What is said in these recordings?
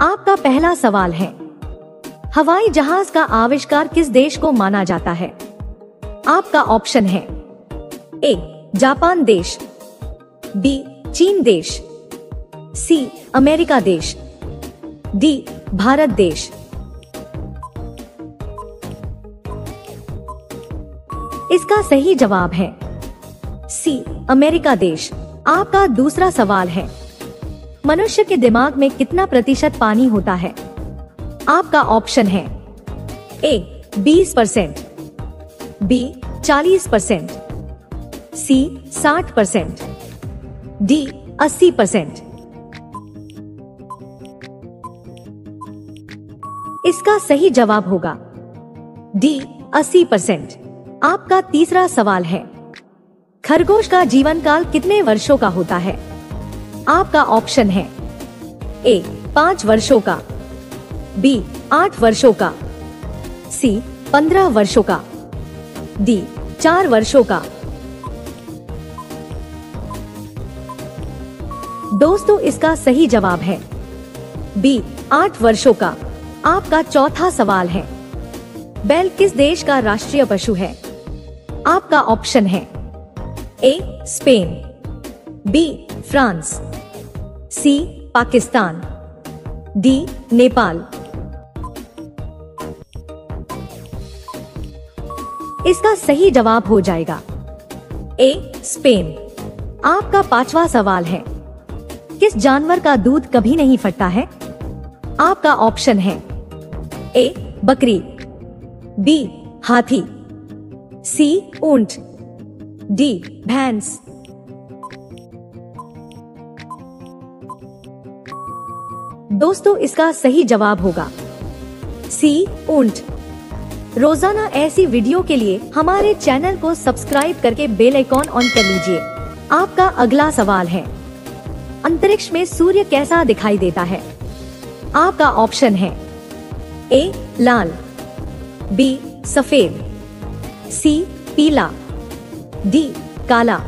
आपका पहला सवाल है, हवाई जहाज का आविष्कार किस देश को माना जाता है? आपका ऑप्शन है ए जापान देश, बी चीन देश, सी अमेरिका देश, डी भारत देश। इसका सही जवाब है सी अमेरिका देश। आपका दूसरा सवाल है, मनुष्य के दिमाग में कितना प्रतिशत पानी होता है? आपका ऑप्शन है ए 20%, बी 40%, सी 60%, डी 80%। इसका सही जवाब होगा डी 80%। आपका तीसरा सवाल है, खरगोश का जीवन काल कितने वर्षों का होता है? आपका ऑप्शन है ए 5 वर्षों का, बी 8 वर्षों का, सी 15 वर्षों का, डी 4 वर्षों का। दोस्तों, इसका सही जवाब है बी 8 वर्षों का। आपका चौथा सवाल है, बैल किस देश का राष्ट्रीय पशु है? आपका ऑप्शन है A Spain, B France, C Pakistan, D Nepal. इसका सही जवाब हो जाएगा ए स्पेन। आपका पांचवा सवाल है, किस जानवर का दूध कभी नहीं फटता है? आपका ऑप्शन है ए बकरी, बी हाथी, सी ऊंट, डी भैंस। दोस्तों, इसका सही जवाब होगा सी ऊंट। रोजाना ऐसी वीडियो के लिए हमारे चैनल को सब्सक्राइब करके बेल आइकॉन ऑन कर लीजिए। आपका अगला सवाल है, अंतरिक्ष में सूर्य कैसा दिखाई देता है? आपका ऑप्शन है ए लाल, बी सफेद, सी पीला, डी काला।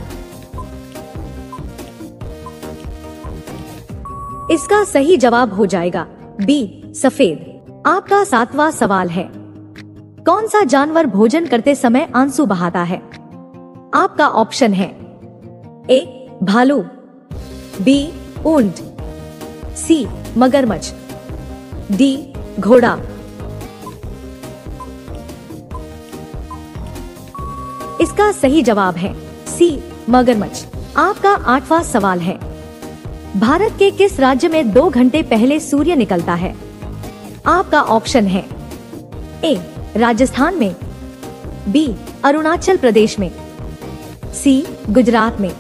इसका सही जवाब हो जाएगा बी सफेद। आपका सातवां सवाल है, कौन सा जानवर भोजन करते समय आंसू बहाता है? आपका ऑप्शन है ए भालू, बी ऊंट, सी मगरमच्छ, डी घोड़ा। इसका सही जवाब है सी मगरमच्छ। आपका आठवां सवाल है, भारत के किस राज्य में 2 घंटे पहले सूर्य निकलता है? आपका ऑप्शन है ए राजस्थान में, बी अरुणाचल प्रदेश में, सी गुजरात में,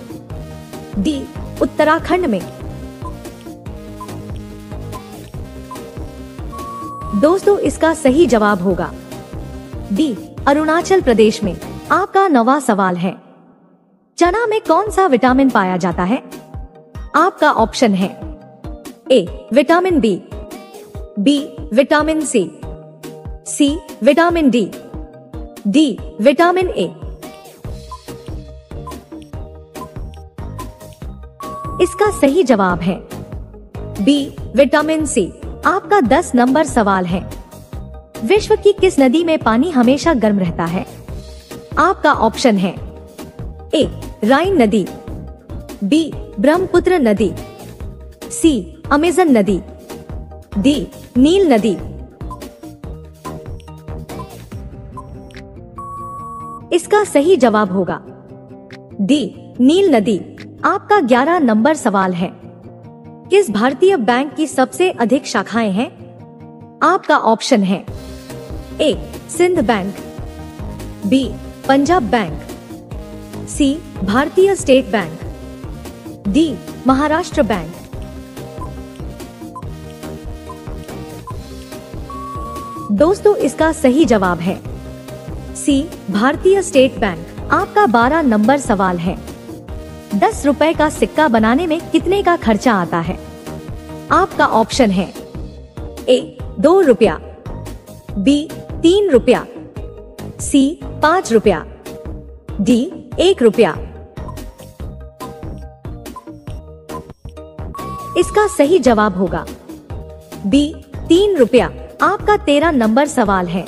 डी उत्तराखंड में। दोस्तों, इसका सही जवाब होगा डी अरुणाचल प्रदेश में। आपका 9वां सवाल है, चना में कौन सा विटामिन पाया जाता है? आपका ऑप्शन है A vitamin B, B vitamin C, C vitamin D, D vitamin A. इसका सही जवाब है बी विटामिन सी। आपका 10 नंबर सवाल है, विश्व की किस नदी में पानी हमेशा गर्म रहता है? आपका ऑप्शन है ए राइन नदी, बी ब्रह्मपुत्र नदी, सी अमेजन नदी, डी नील नदी। इसका सही जवाब होगा डी नील नदी। आपका 11 नंबर सवाल है, किस भारतीय बैंक की सबसे अधिक शाखाएं हैं? आपका ऑप्शन है A Sindh bank, B Punjab bank, C Bharatiya state bank, D Maharashtra bank. दोस्तों, इसका सही जवाब है सी भारतीय स्टेट बैंक। आपका 12 नंबर सवाल है, 10 रुपए का सिक्का बनाने में कितने का खर्चा आता है? आपका ऑप्शन है ए 2 रुपया, बी 3 रुपया, सी 5 रुपया, डी 1 रुपया। इसका सही जवाब होगा बी 3 रुपया। आपका 13 नंबर सवाल है,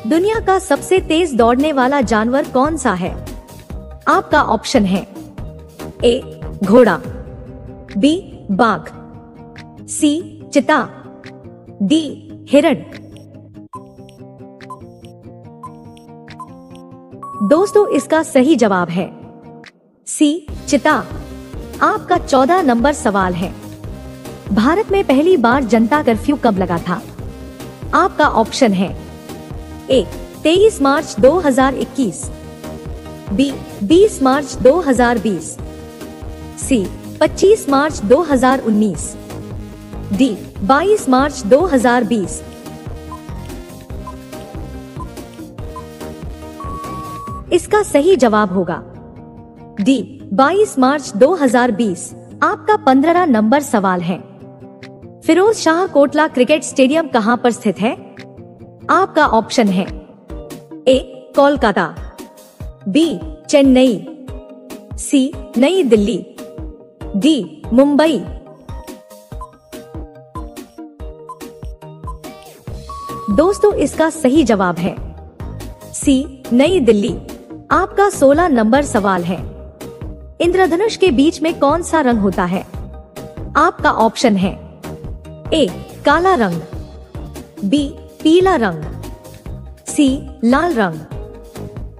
दुनिया का सबसे तेज दौड़ने वाला जानवर कौन सा है? आपका ऑप्शन है ए घोड़ा, बी बाघ, सी चीता, डी हिरण। दोस्तों इसका सही जवाब है सी चीता। आपका 14 नंबर सवाल है, भारत में पहली बार जनता कर्फ्यू कब लगा था? आपका ऑप्शन है ए 23 मार्च 2021, बी 20 मार्च 2020, सी 25 मार्च 2019, डी 22 मार्च 2020। इसका सही जवाब होगा डी 22 मार्च 2020। आपका 15 नंबर सवाल है, फिरोज शाह कोटला क्रिकेट स्टेडियम कहां पर स्थित है? आपका ऑप्शन है ए कोलकाता, बी चेन्नई, सी नई दिल्ली, डी मुंबई। दोस्तों इसका सही जवाब है सी नई दिल्ली। आपका 16 नंबर सवाल है, इंद्रधनुष के बीच में कौन सा रंग होता है? आपका ऑप्शन है ए काला रंग, बी पीला रंग, सी लाल रंग,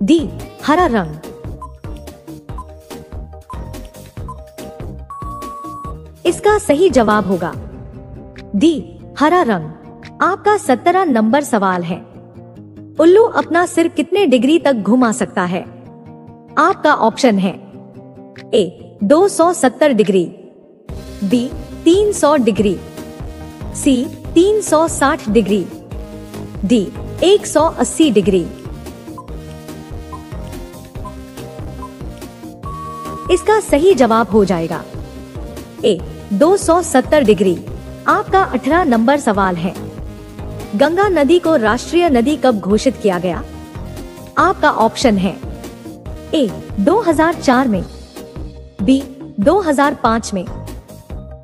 डी हरा रंग। इसका सही जवाब होगा डी हरा रंग। आपका 17 नंबर सवाल है, उल्लू अपना सिर कितने डिग्री तक घुमा सकता है? आपका ऑप्शन है ए 270 डिग्री, बी 300 डिग्री, सी 360 डिग्री, डी 180 डिग्री। इसका सही जवाब हो जाएगा ए 270 डिग्री। आपका 18 नंबर सवाल है, गंगा नदी को राष्ट्रीय नदी कब घोषित किया गया? आपका ऑप्शन है ए 2004 में, बी 2005 में,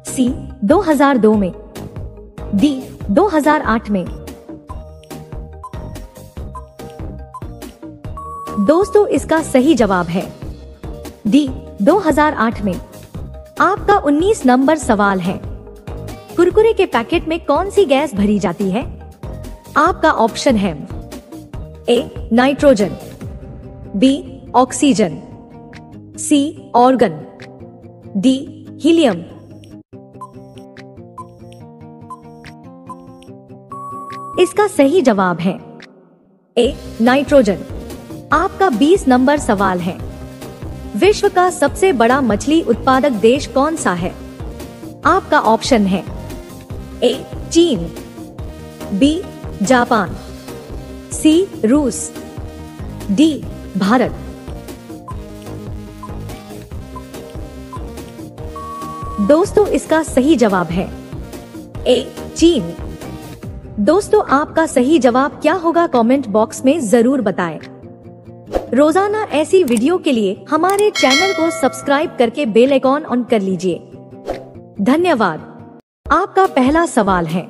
सी 2002 में, डी 2008 में। दोस्तों इसका सही जवाब है डी 2008 में। आपका 19 नंबर सवाल है, कुरकुरे के पैकेट में कौन सी गैस भरी जाती है? आपका ऑप्शन है A nitrogen, B oxygen, C organ, D helium. इसका सही जवाब है ए नाइट्रोजन। आपका 20 नंबर सवाल है, विश्व का सबसे बड़ा मछली उत्पादक देश कौन सा है? आपका ऑप्शन है ए चीन, बी जापान, सी रूस, डी भारत। दोस्तों इसका सही जवाब है ए चीन। दोस्तों आपका सही जवाब क्या होगा कमेंट बॉक्स में जरूर बताएं। रोजाना ऐसी वीडियो के लिए हमारे चैनल को सब्सक्राइब करके बेल आइकॉन ऑन कर लीजिए। धन्यवाद। आपका पहला सवाल है,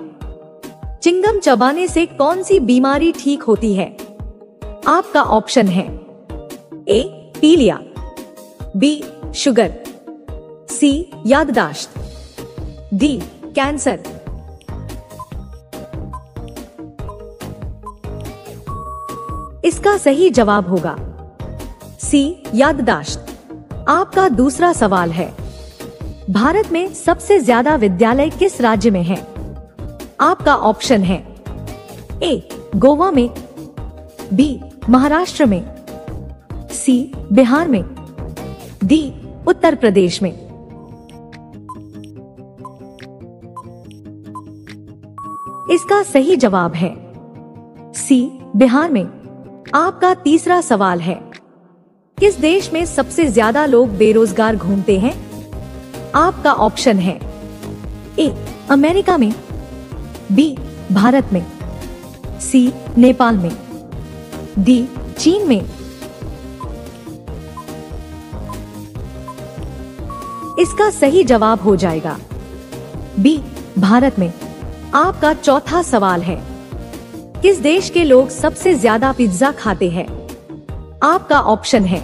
चिंगम चबाने से कौन सी बीमारी ठीक होती है? आपका ऑप्शन है ए पीलिया, बी शुगर, सी याददाश्त, डी कैंसर। इसका सही जवाब होगा सी याददाश्त। आपका दूसरा सवाल है, भारत में सबसे ज्यादा विद्यालय किस राज्य में हैं? आपका ऑप्शन है ए गोवा में, बी महाराष्ट्र में, सी बिहार में, डी उत्तर प्रदेश में। इसका सही जवाब है सी बिहार में। आपका तीसरा सवाल है, किस देश में सबसे ज्यादा लोग बेरोजगार घूमते हैं? आपका ऑप्शन है ए अमेरिका में, बी भारत में, सी नेपाल में, डी चीन में। इसका सही जवाब हो जाएगा बी भारत में। आपका चौथा सवाल है, किस देश के लोग सबसे ज्यादा पिज्जा खाते हैं? आपका ऑप्शन है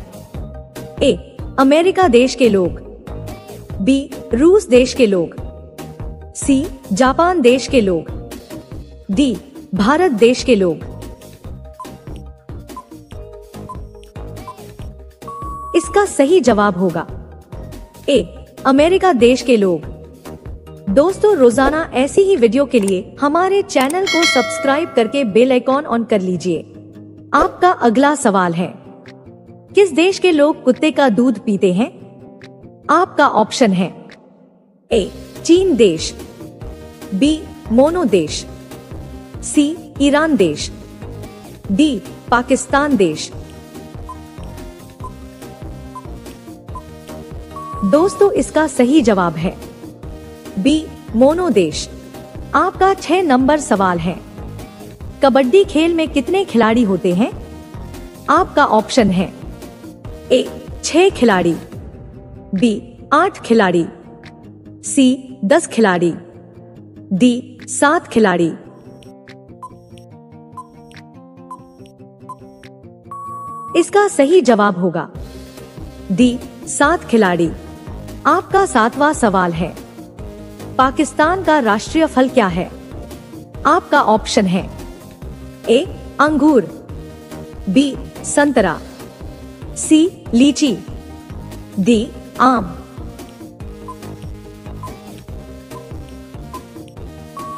ए अमेरिका देश के लोग, बी रूस देश के लोग, सी जापान देश के लोग, डी भारत देश के लोग। इसका सही जवाब होगा ए अमेरिका देश के लोग। दोस्तों, रोजाना ऐसी ही वीडियो के लिए हमारे चैनल को सब्सक्राइब करके बेल आइकॉन ऑन कर लीजिए। आपका अगला सवाल है, किस देश के लोग कुत्ते का दूध पीते हैं? आपका ऑप्शन है ए चीन देश, बी मोनो देश, सी ईरान देश, डी पाकिस्तान देश। दोस्तों, इसका सही जवाब है बी मोनो देश। आपका 6 नंबर सवाल है, कबड्डी खेल में कितने खिलाड़ी होते हैं? आपका ऑप्शन है ए 6 खिलाड़ी, बी 8 खिलाड़ी, सी 10 खिलाड़ी, डी 7 खिलाड़ी। इसका सही जवाब होगा डी 7 खिलाड़ी। आपका 7वां सवाल है, पाकिस्तान का राष्ट्रीय फल क्या है? आपका ऑप्शन है ए अंगूर, बी संतरा, सी लीची, डी आम।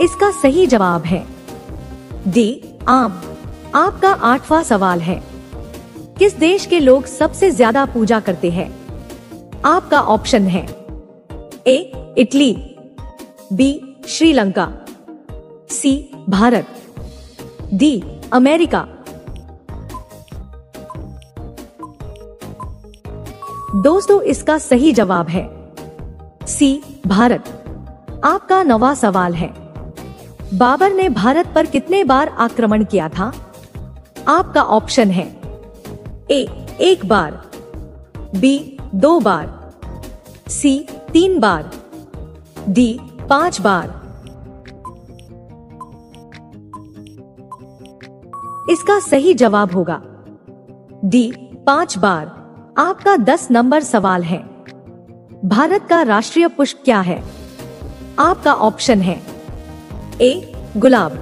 इसका सही जवाब है डी आम। आपका 8वां सवाल है, किस देश के लोग सबसे ज्यादा पूजा करते हैं? आपका ऑप्शन है A Italy, B Sri Lanka, C Bharat, D America. दोस्तों, इसका सही जवाब है सी भारत। आपका 9वां सवाल है, बाबर ने भारत पर कितने बार आक्रमण किया था? आपका ऑप्शन है ए 1 बार, बी 2 बार, सी 3 बार, डी 5 बार। इसका सही जवाब होगा डी 5 बार। आपका 10 नंबर सवाल है, भारत का राष्ट्रीय पुष्प क्या है? आपका ऑप्शन है ए गुलाब,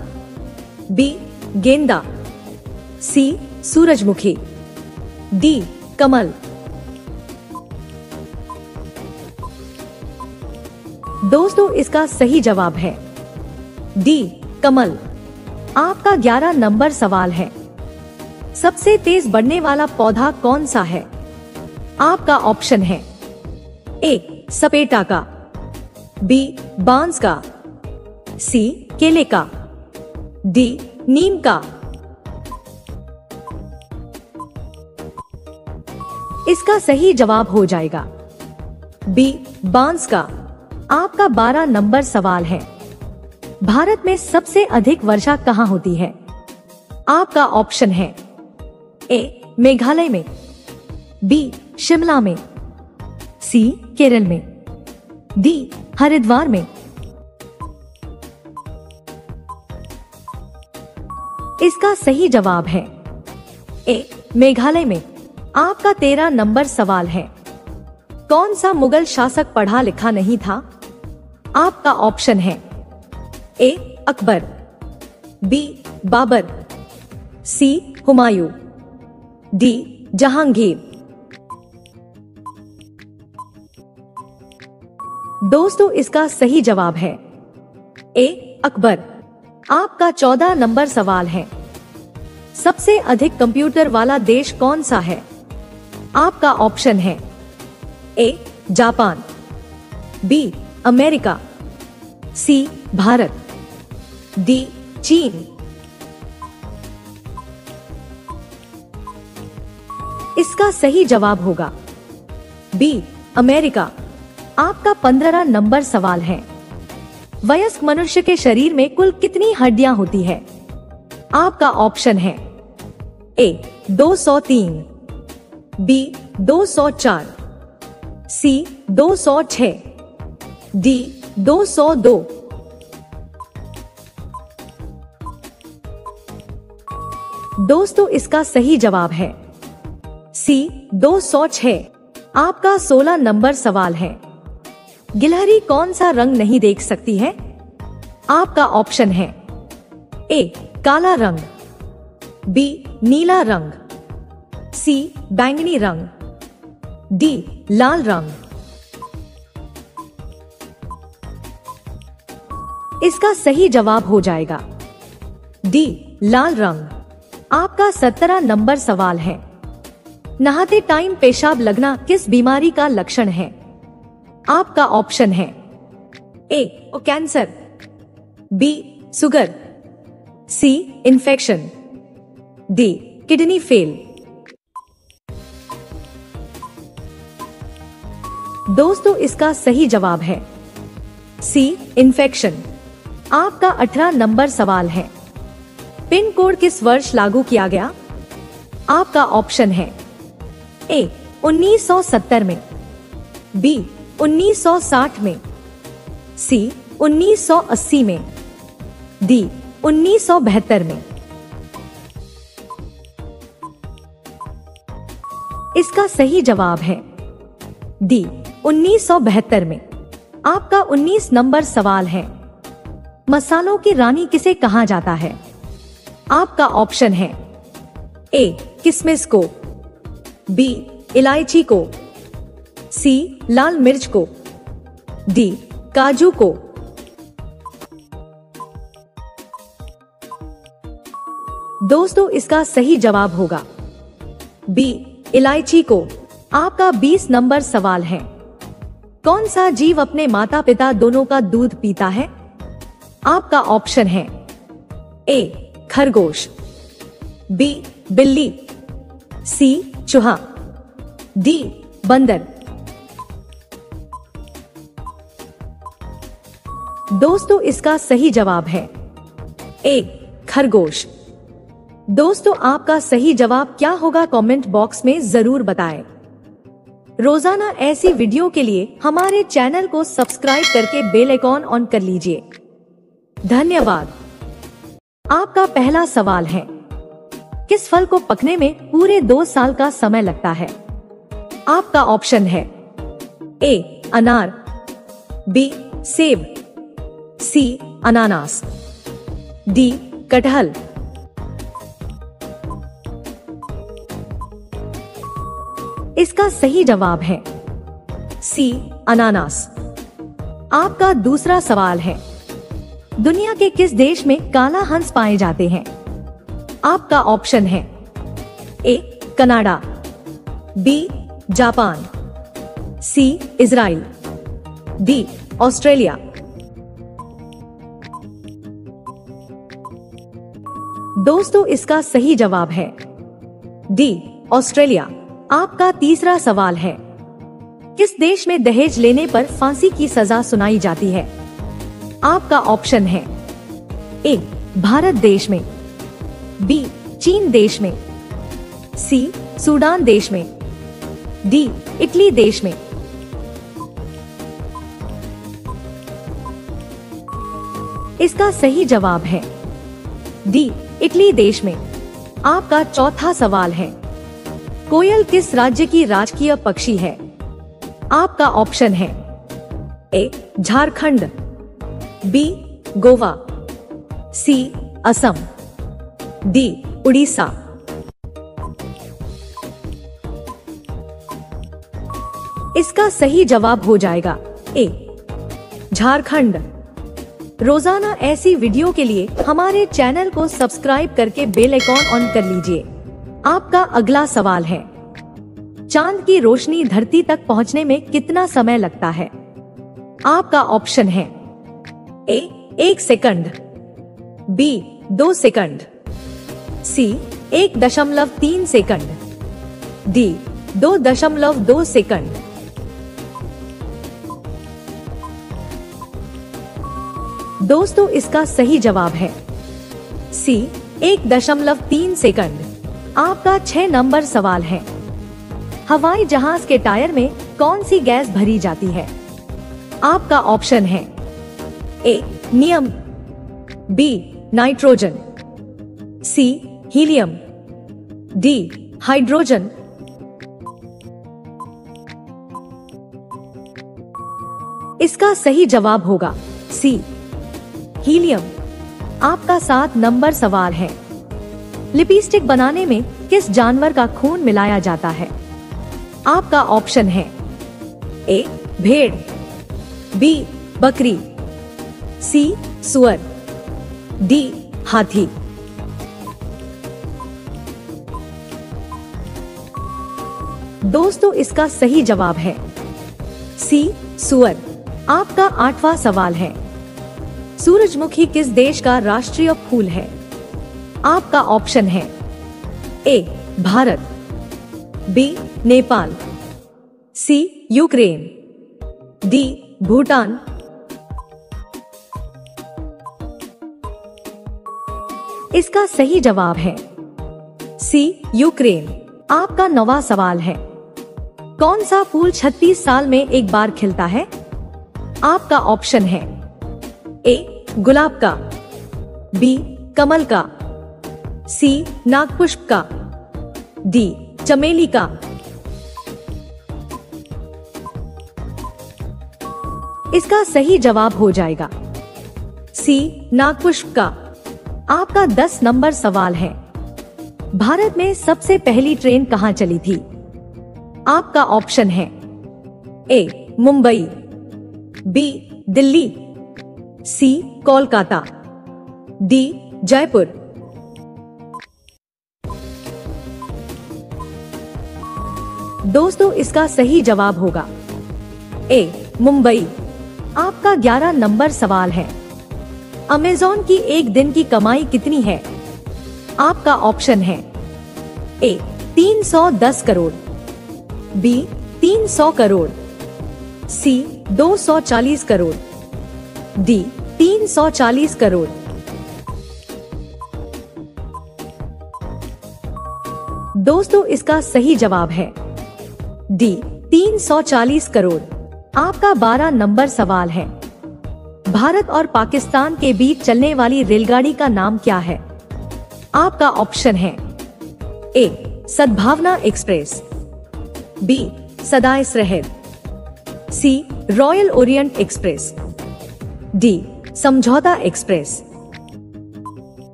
बी गेंदा, सी सूरजमुखी, डी कमल। दोस्तों, इसका सही जवाब है डी कमल। आपका 11 नंबर सवाल है, सबसे तेज बढ़ने वाला पौधा कौन सा है? आपका ऑप्शन है ए सपेटा का, बी बांस का, सी केले का, डी नीम का। इसका सही जवाब हो जाएगा बी बांस का। आपका 12 नंबर सवाल है, भारत में सबसे अधिक वर्षा कहाँ होती है? आपका ऑप्शन है ए मेघालय में, बी शिमला में, सी केरल में, डी हरिद्वार में। इसका सही जवाब है ए मेघालय में। आपका 13 नंबर सवाल है, कौन सा मुगल शासक पढ़ा लिखा नहीं था? आपका ऑप्शन है ए अकबर, बी बाबर, सी हुमायूं, डी जहांगीर। दोस्तों, इसका सही जवाब है ए अकबर। आपका 14 नंबर सवाल है, सबसे अधिक कंप्यूटर वाला देश कौन सा है? आपका ऑप्शन है A Japan, B America, C Bharat, D चीन। इसका सही जवाब होगा बी अमेरिका। आपका 15 नंबर सवाल है, वयस्क मनुष्य के शरीर में कुल कितनी हड्डियां होती है? आपका ऑप्शन है ए 203, बी 204, सी 206, डी 202। दोस्तों इसका सही जवाब है सी 206। आपका 16 नंबर सवाल है, गिलहरी कौन सा रंग नहीं देख सकती है? आपका ऑप्शन है ए काला रंग, बी नीला रंग, सी बैंगनी रंग, डी लाल रंग। इसका सही जवाब हो जाएगा डी लाल रंग। आपका 17 नंबर सवाल है, नहाते टाइम पेशाब लगना किस बीमारी का लक्षण है? आपका ऑप्शन है ए कैंसर, बी शुगर, सी इन्फेक्शन, डी किडनी फेल। दोस्तों इसका सही जवाब है सी इन्फेक्शन। आपका 18 नंबर सवाल है, पिन कोड किस वर्ष लागू किया गया? आपका ऑप्शन है ए 1970 में, बी 1960 में, सी 1980 में, डी 1972 में। इसका सही जवाब है डी 1972 में। आपका 19 नंबर सवाल है, मसालों की रानी किसे कहा जाता है? आपका ऑप्शन है ए किशमिश को, बी इलायची को, सी लाल मिर्च को, डी काजू को। दोस्तों इसका सही जवाब होगा बी इलायची को। आपका 20 नंबर सवाल है, कौन सा जीव अपने माता पिता दोनों का दूध पीता है? आपका ऑप्शन है ए खरगोश, बी बिल्ली, सी चूहा, डी बंदर। दोस्तों इसका सही जवाब है ए खरगोश। दोस्तों आपका सही जवाब क्या होगा कमेंट बॉक्स में जरूर बताएं। रोजाना ऐसी वीडियो के लिए हमारे चैनल को सब्सक्राइब करके बेल आइकॉन ऑन कर लीजिए। धन्यवाद। आपका पहला सवाल है, किस फल को पकने में पूरे 2 साल का समय लगता है? आपका ऑप्शन है ए अनार, बी सेब, सी अनानास, डी कटहल। इसका सही जवाब है सी अनानास। आपका दूसरा सवाल है, दुनिया के किस देश में काला हंस पाए जाते हैं? आपका ऑप्शन है A Canada, B Japan, C Israel, D Australia. दोस्तों इसका सही जवाब है डी ऑस्ट्रेलिया। आपका तीसरा सवाल है, किस देश में दहेज लेने पर फांसी की सजा सुनाई जाती है? आपका ऑप्शन है ए भारत देश में, बी चीन देश में, सी सूडान देश में, डी इटली देश में। इसका सही जवाब है डी इटली देश में। आपका चौथा सवाल है, कोयल किस राज्य की राजकीय पक्षी है? आपका ऑप्शन है ए झारखंड, बी गोवा, सी असम, डी उड़ीसा। इसका सही जवाब हो जाएगा ए झारखंड। रोजाना ऐसी वीडियो के लिए हमारे चैनल को सब्सक्राइब करके बेल आइकॉन ऑन कर लीजिए। आपका अगला सवाल है, चांद की रोशनी धरती तक पहुंचने में कितना समय लगता है? आपका ऑप्शन है ए 1 सेकंड, बी 2 सेकंड, सी 1.3 सेकंड, डी 2.2 सेकंड। दोस्तों इसका सही जवाब है सी 1.3 सेकंड। आपका 6 नंबर सवाल है, हवाई जहाज के टायर में कौन सी गैस भरी जाती है? आपका ऑप्शन है ए नियम, बी नाइट्रोजन, सी हीलियम, डी हाइड्रोजन, इसका सही जवाब होगा सी हीलियम। आपका 7 नंबर सवाल है, लिपस्टिक बनाने में किस जानवर का खून मिलाया जाता है? आपका ऑप्शन है ए भेड़, बी बकरी, सी सुअर, डी हाथी। दोस्तों इसका सही जवाब है सी सुअर। आपका 8वां सवाल है, सूरजमुखी किस देश का राष्ट्रीय फूल है? आपका ऑप्शन है ए भारत, बी नेपाल, सी यूक्रेन, डी भूटान। इसका सही जवाब है सी यूक्रेन। आपका 9वां सवाल है, कौन सा फूल 36 साल में एक बार खिलता है? आपका ऑप्शन है ए गुलाब का, बी कमल का, सी नागपुष्प का, डी चमेली का। इसका सही जवाब हो जाएगा सी नागपुष्प का। आपका 10 नंबर सवाल है, भारत में सबसे पहली ट्रेन कहाँ चली थी? आपका ऑप्शन है ए मुंबई, बी दिल्ली, सी कोलकाता, डी जयपुर। दोस्तों इसका सही जवाब होगा ए मुंबई। आपका 11 नंबर सवाल है, अमेज़न की एक दिन की कमाई कितनी है? आपका ऑप्शन है ए 310 करोड़, बी 300 करोड़, सी 240 करोड़, डी 340 करोड़। दोस्तों इसका सही जवाब है डी 340 करोड़। आपका 12 नंबर सवाल है, भारत और पाकिस्तान के बीच चलने वाली रेलगाड़ी का नाम क्या है? आपका ऑप्शन है ए सद्भावना एक्सप्रेस, बी सदाए सरहद, सी रॉयल ओरिएंट एक्सप्रेस, डी समझौता एक्सप्रेस।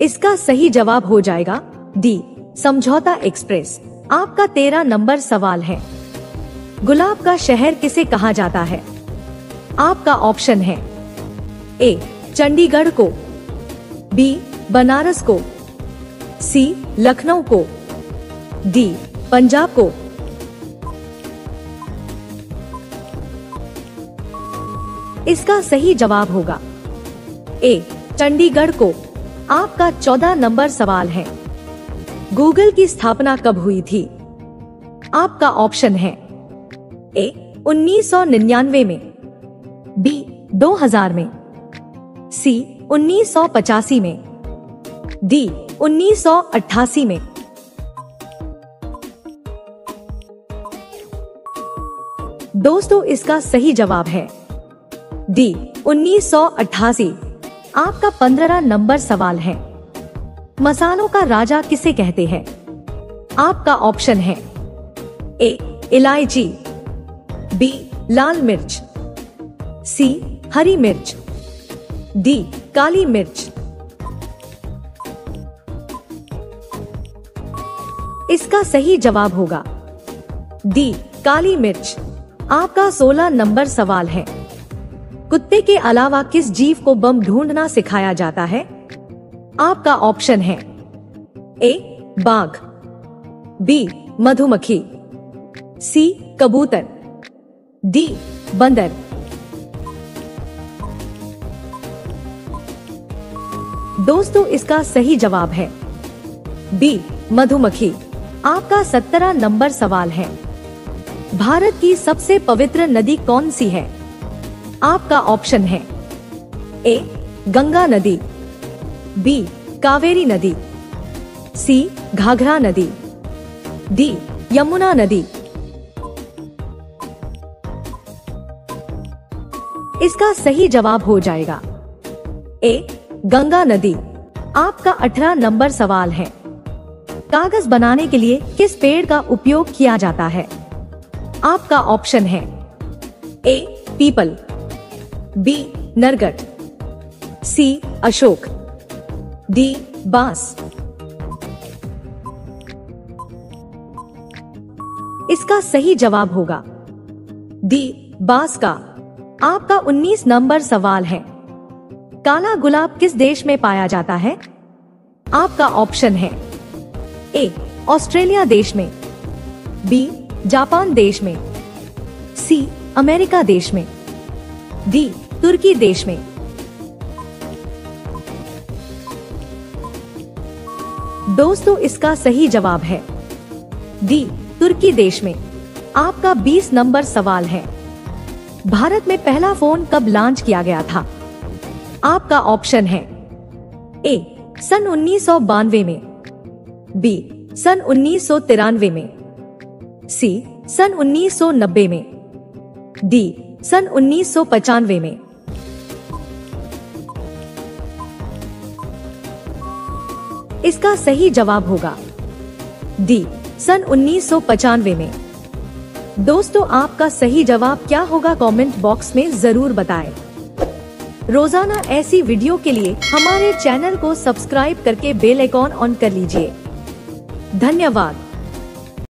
इसका सही जवाब हो जाएगा डी समझौता एक्सप्रेस। आपका 13 नंबर सवाल है, गुलाब का शहर किसे कहा जाता है? आपका ऑप्शन है ए चंडीगढ़ को, बी बनारस को, सी लखनऊ को, डी पंजाब को। इसका सही जवाब होगा ए चंडीगढ़ को। आपका 14 नंबर सवाल है, गूगल की स्थापना कब हुई थी? आपका ऑप्शन है ए 1999 में, बी 2000 में, सी 1985 में, डी 1988 में। दोस्तों इसका सही जवाब है डी 1988। आपका 15 नंबर सवाल है, मसालों का राजा किसे कहते हैं? आपका ऑप्शन है ए इलायची, बी लाल मिर्च, सी हरी मिर्च, डी काली मिर्च। इसका सही जवाब होगा डी काली मिर्च। आपका 16 नंबर सवाल है, कुत्ते के अलावा किस जीव को बम ढूंढना सिखाया जाता है? आपका ऑप्शन है ए बाघ, बी मधुमक्खी, सी कबूतर, डी बंदर। दोस्तों इसका सही जवाब है बी मधुमक्खी। आपका 17 नंबर सवाल है, भारत की सबसे पवित्र नदी कौन सी है? आपका ऑप्शन है ए गंगा नदी, बी कावेरी नदी, सी घाघरा नदी, डी यमुना नदी। इसका सही जवाब हो जाएगा ए गंगा नदी। आपका 18 नंबर सवाल है, कागज बनाने के लिए किस पेड़ का उपयोग किया जाता है? आपका ऑप्शन है ए पीपल, बी नरगट, सी अशोक, डी बांस। इसका सही जवाब होगा डी बांस का। आपका 19 नंबर सवाल है, काला गुलाब किस देश में पाया जाता है? आपका ऑप्शन है ए ऑस्ट्रेलिया देश में, बी जापान देश में, सी अमेरिका देश में, डी तुर्की देश में। दोस्तों इसका सही जवाब है डी तुर्की देश में। आपका 20 नंबर सवाल है, भारत में पहला फोन कब लॉन्च किया गया था? आपका ऑप्शन है ए सन 1992 में, बी सन 1993 में, सी सन 1990 में, डी सन 1995 में। इसका सही जवाब होगा डी सन 1995 में। दोस्तों आपका सही जवाब क्या होगा कमेंट बॉक्स में जरूर बताएं। रोजाना ऐसी वीडियो के लिए हमारे चैनल को सब्सक्राइब करके बेल आइकॉन ऑन कर लीजिए। धन्यवाद।